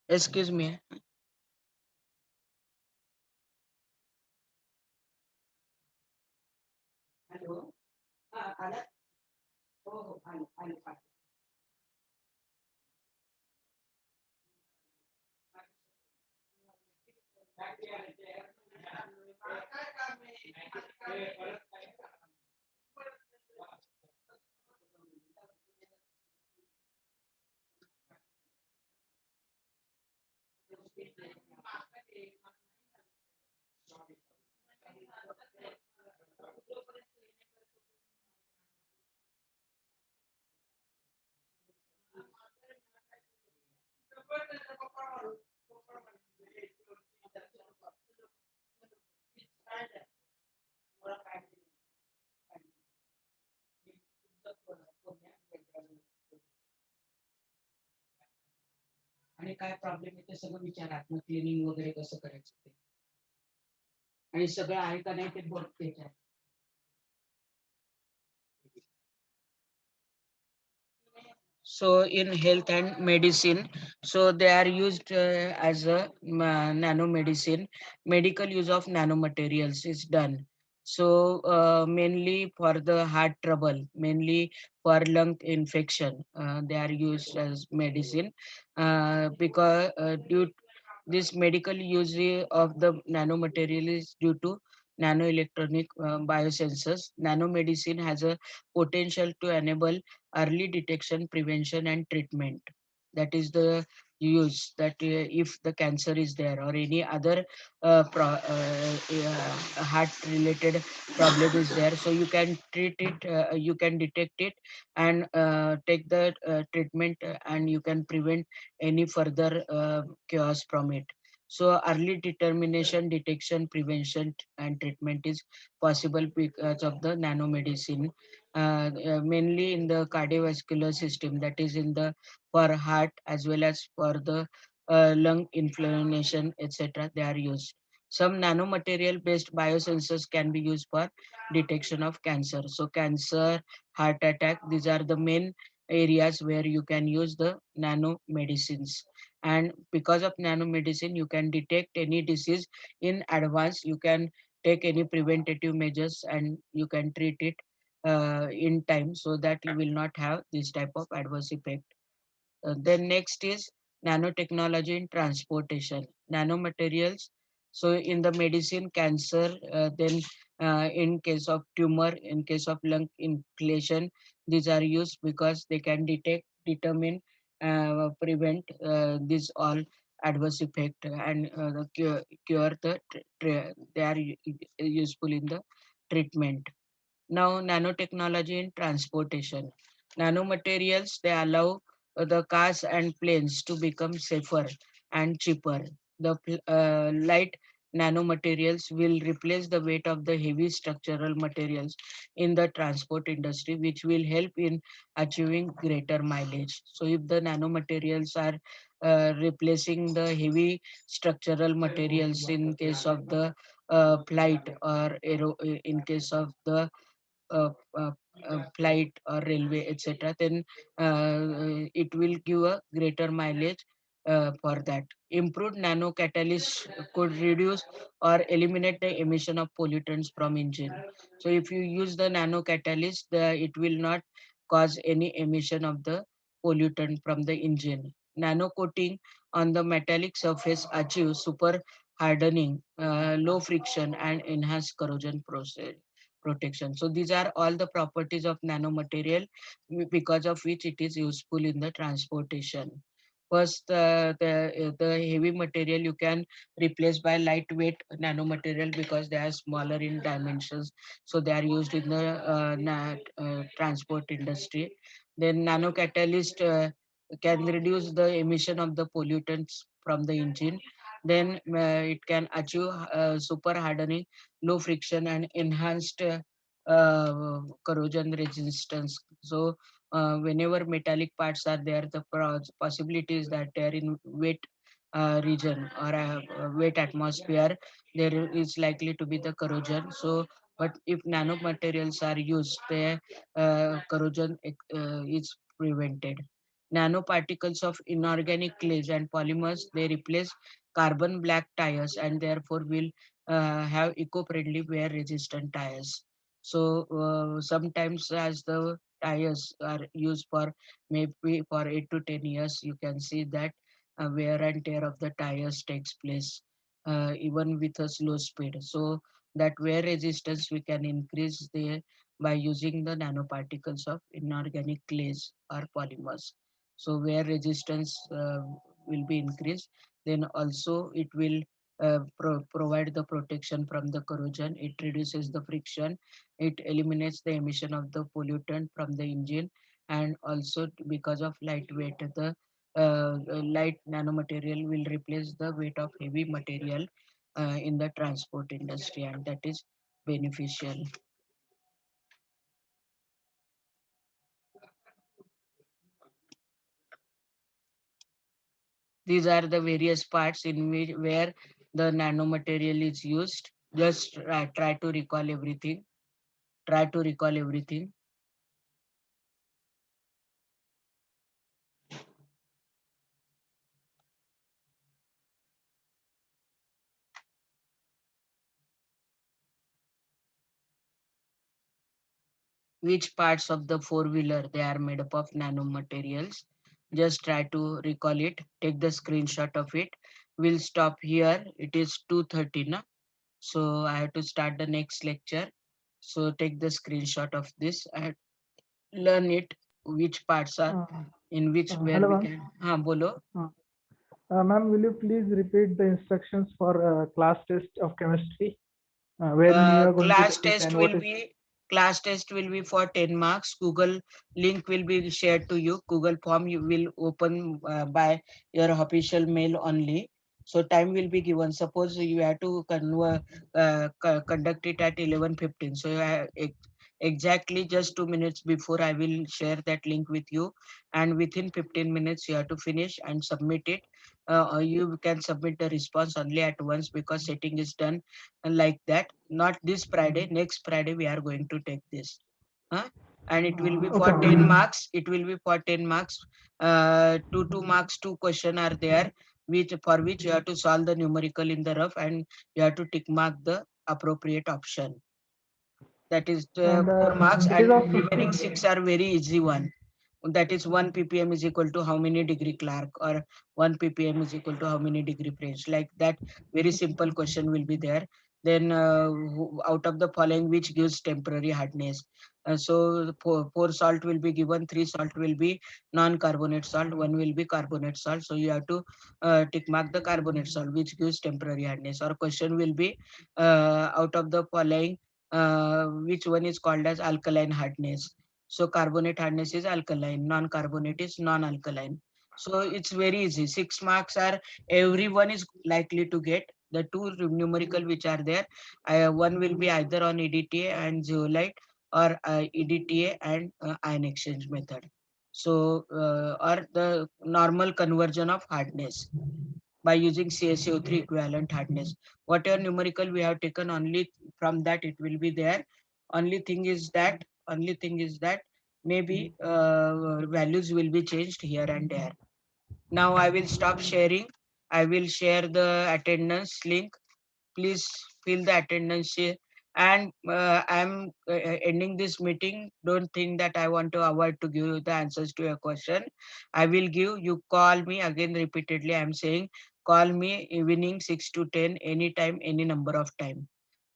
Excuse me. Hello. आला? हो हो, आलं. आणि काय problem आहे ते सगळं विचारा, मग क्लिनिंग वगैरे कसं करायचं ते, आणि सगळं आहे का नाही ते बघते. So in health and medicine, so they are used as a nanomedicine. Medical use of nanomaterials is done. So mainly for the heart trouble, mainly for lung infection, they are used as medicine because due this medical use of the nanomaterial is due to nanoelectronic biosensors. Nanomedicine has a potential to enable early detection, prevention, and treatment. That is the use that if the cancer is there or any other heart related problem is there, so you can treat it, you can detect it and take the treatment and you can prevent any further chaos from it. So early determination, detection, prevention, and treatment is possible because of the nanomedicine, mainly in the cardiovascular system, that is in the for heart as well as for the lung inflammation, etc. They are used. Some nanomaterial based biosensors can be used for detection of cancer. So cancer, heart attack, these are the main areas where you can use the nanomedicines. And because of nanomedicine, you can detect any disease in advance. You can take any preventative measures and you can treat it in time so that you will not have this type of adverse effect. Then next is nanotechnology in transportation, nanomaterials. So in the medicine, cancer, then in case of tumor, in case of lung inflammation, these are used because they can detect, determine, prevent these all adverse effect and cure the, they are useful in the treatment. Now, nanotechnology in transportation. Nanomaterials, they allow the cars and planes to become safer and cheaper. The light nanomaterials will replace the weight of the heavy structural materials in the transport industry, which will help in achieving greater mileage. So, if the nanomaterials are replacing the heavy structural materials in case of the flight or in case of the uh, uh, flight or railway, etc., then it will give a greater mileage for that. Improved nano catalyst could reduce or eliminate the emission of pollutants from engine. So if you use the nano catalyst, it will not cause any emission of the pollutant from the engine. Nano coating on the metallic surface achieves super hardening, low friction, and enhanced corrosion process protection. So these are all the properties of nanomaterial because of which it is useful in the transportation. First, the heavy material you can replace by lightweight nanomaterial because they are smaller in dimensions. So they are used in the transport industry. Then nano catalyst can reduce the emission of the pollutants from the engine. Then it can achieve super hardening, low friction, and enhanced corrosion resistance. So whenever metallic parts are there, the possibilities that they are in wet region or a wet atmosphere, there is likely to be the corrosion. So, but if nanomaterials are used, the corrosion is prevented. Nanoparticles of inorganic clays and polymers, they replace carbon black tires and therefore will have eco-friendly wear resistant tires. So sometimes as the tires are used for maybe for 8 to 10 years, you can see that wear and tear of the tires takes place even with a slow speed. So that wear resistance we can increase the by using the nanoparticles of inorganic clays or polymers. So wear resistance will be increased. Then also it will provide the protection from the corrosion. It reduces the friction. It eliminates the emission of the pollutant from the engine, and also because of lightweight, the light nanomaterial will replace the weight of heavy material in the transport industry, and that is beneficial. These are the various parts in which where the nanomaterial is used. Just try to recall everything. Try to recall everything. which parts of the four-wheeler they are made up of nanomaterials. Just try to recall it. Take the screenshot of it. We'll stop here. It is 2:30 now. So I have to start the next lecture. So take the screenshot of this and learn it. Which parts are in which where Hello, we ma'am. can. हाँ बोलो. Ma'am, will you please repeat the instructions for class test of chemistry? Wherein you are going to Class take test and will what is be class test will be for 10 marks. Google link will be shared to you. Google form you will open by your official mail only. So time will be given. Suppose you have to conduct it at 11:15. So exactly just 2 minutes before I will share that link with you, and within 15 minutes you have to finish and submit it. You can submit the response only at once because setting is done like that. Not this Friday, next Friday we are going to take this. And it will be for okay, 10 ma'am. marks. It will be for 10 marks. Two marks, two question are there, which for which you have to solve the numerical in the rough and you have to tick mark the appropriate option. That is And 4 marks, it is and of remaining 6 are very easy one. That is 1 ppm is equal to how many degree Clark, or 1 ppm is equal to how many degree French. Like that, very simple question will be there. Then out of the following, which gives temporary hardness? So four salt will be given, 3 salt will be non-carbonate salt, 1 will be carbonate salt. So you have to tick mark the carbonate salt, which gives temporary hardness. Or question will be out of the following, which one is called as alkaline hardness? So carbonate hardness is alkaline, non-carbonate is non-alkaline. So it's very easy. 6 marks are everyone is likely to get. The two numerical which are there, one will be either on EDTA and zeolite, or EDTA and ion exchange method. So or the normal conversion of hardness by using CaCO3 equivalent hardness. Whatever numerical we have taken, only from that it will be there. Only thing is that maybe values will be changed here and there. Now I will stop sharing. I will share the attendance link. Please fill the attendance sheet. And I'm ending this meeting. Don't think that I want to avoid to give you the answers to your question. I will give. You call me again repeatedly. I'm saying call me evening 6 to 10 anytime, any number of time.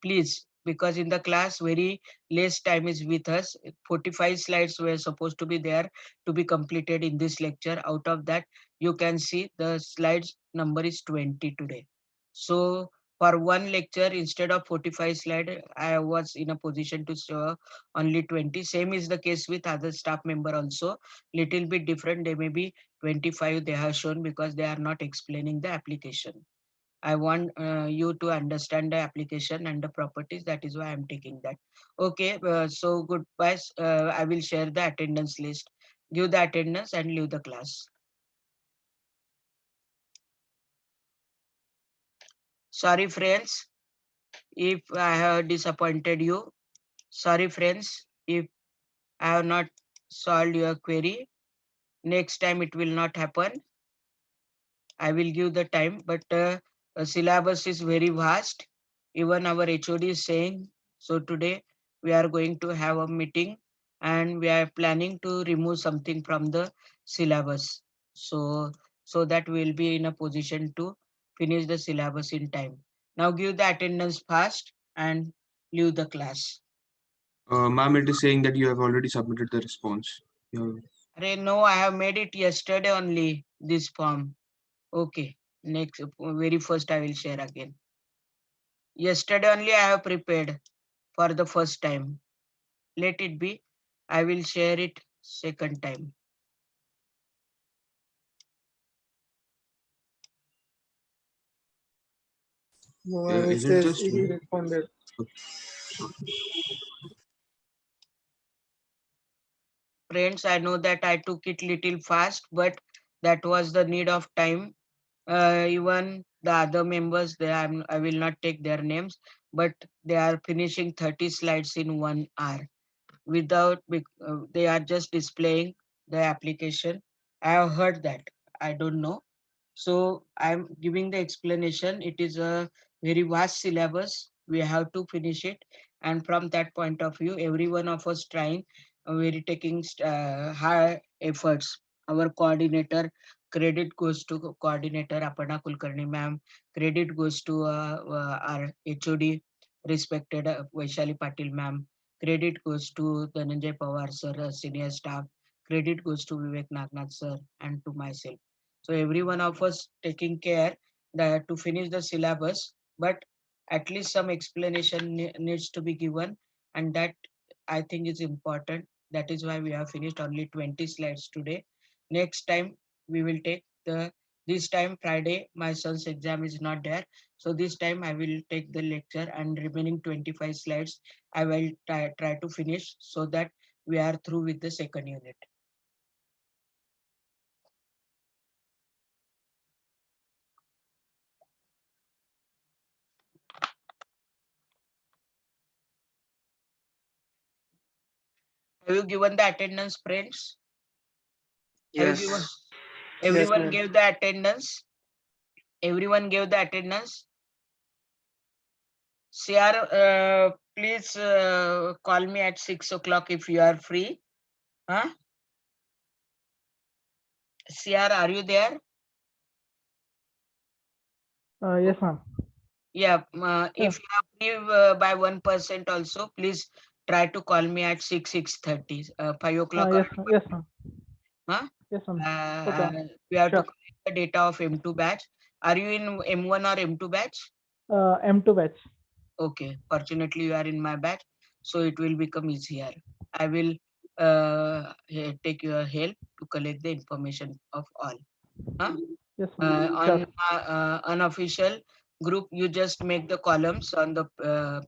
Please, because in the class very less time is with us. 45 slides were supposed to be there to be completed in this lecture. Out of that, you can see the slides number is 20 today. So for one lecture, instead of 45 slide, I was in a position to show only 20. Same is the case with other staff member also. Little bit different. They may be 25 they have shown because they are not explaining the application. I want you to understand the application and the properties. That is why I'm taking that. Okay, so goodbye. I will share the attendance list. Give the attendance and leave the class. Sorry, friends, if I have disappointed you. Sorry, friends, if I have not solved your query. Next time it will not happen. I will give the time, but syllabus is very vast. Even our HOD is saying, so today we are going to have a meeting and we are planning to remove something from the syllabus. So that we'll be in a position to finish the syllabus in time. Now give the attendance fast and leave the class. Ma'am, it is saying that you have already submitted the response. No, I have made it yesterday only, this form. Okay, next, very first I will share again. Yesterday only I have prepared for the first time. Let it be. I will share it second time. It Is it says just he me? responded. Friends, I know that I took it little fast, but that was the need of time. Even the other members, I will not take their names, but they are finishing 30 slides in 1 hour. They are just displaying the application. I have heard that. I don't know. So I'm giving the explanation. It is a very vast syllabus. We have to finish it And from that point of view, every one of us trying, we're taking high efforts. Our coordinator, credit goes to coordinator Aparna Kulkarni ma'am, credit goes to our HOD, respected Vaishali Patil ma'am, credit goes to Dhananjay Pawar sir, senior staff, credit goes to Vivek Nagnath sir, and to myself. So every one of us taking care that to finish the syllabus, but at least some explanation needs to be given, and that I think is important. That is why we have finished only 20 slides today. Next time we will take this time Friday my son's exam is not there, so this time I will take the lecture, and remaining 25 slides I will try to finish so that we are through with the second unit. Have you given the attendance, friends? Have you given? Yes. Everyone ma'am. gave the attendance. Everyone gave the attendance. CR, please call me at 6 o'clock if you are free. Huh? CR, are you there? Yes, ma'am. Yeah. Yeah. If you are free by 1% also, please try to call me at 6:30. 5 o'clock. Yes, yes, ma'am. Huh? Yes, ma'am. Okay. We have to Sure. collect the data of M2 batch. Are you in M1 or M2 batch? M2 batch. Okay, fortunately you are in my batch, so it will become easier. I will take your help to collect the information of all. Huh? Yes, ma'am. On Sure. unofficial group, you just make the columns on the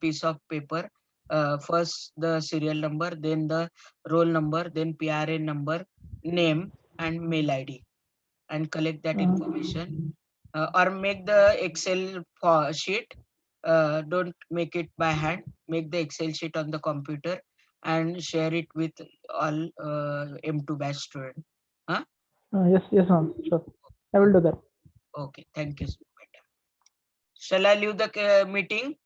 piece of paper. First the serial number, then the roll number, then PRN number, name, and mail ID, and collect that information. Or make the Excel sheet. Don't make it by hand. Make the Excel sheet on the computer and share it with all M2 batch student. Huh? Yes, yes, ma'am. Sure. I will do that. Okay, thank you. Shall I leave the meeting?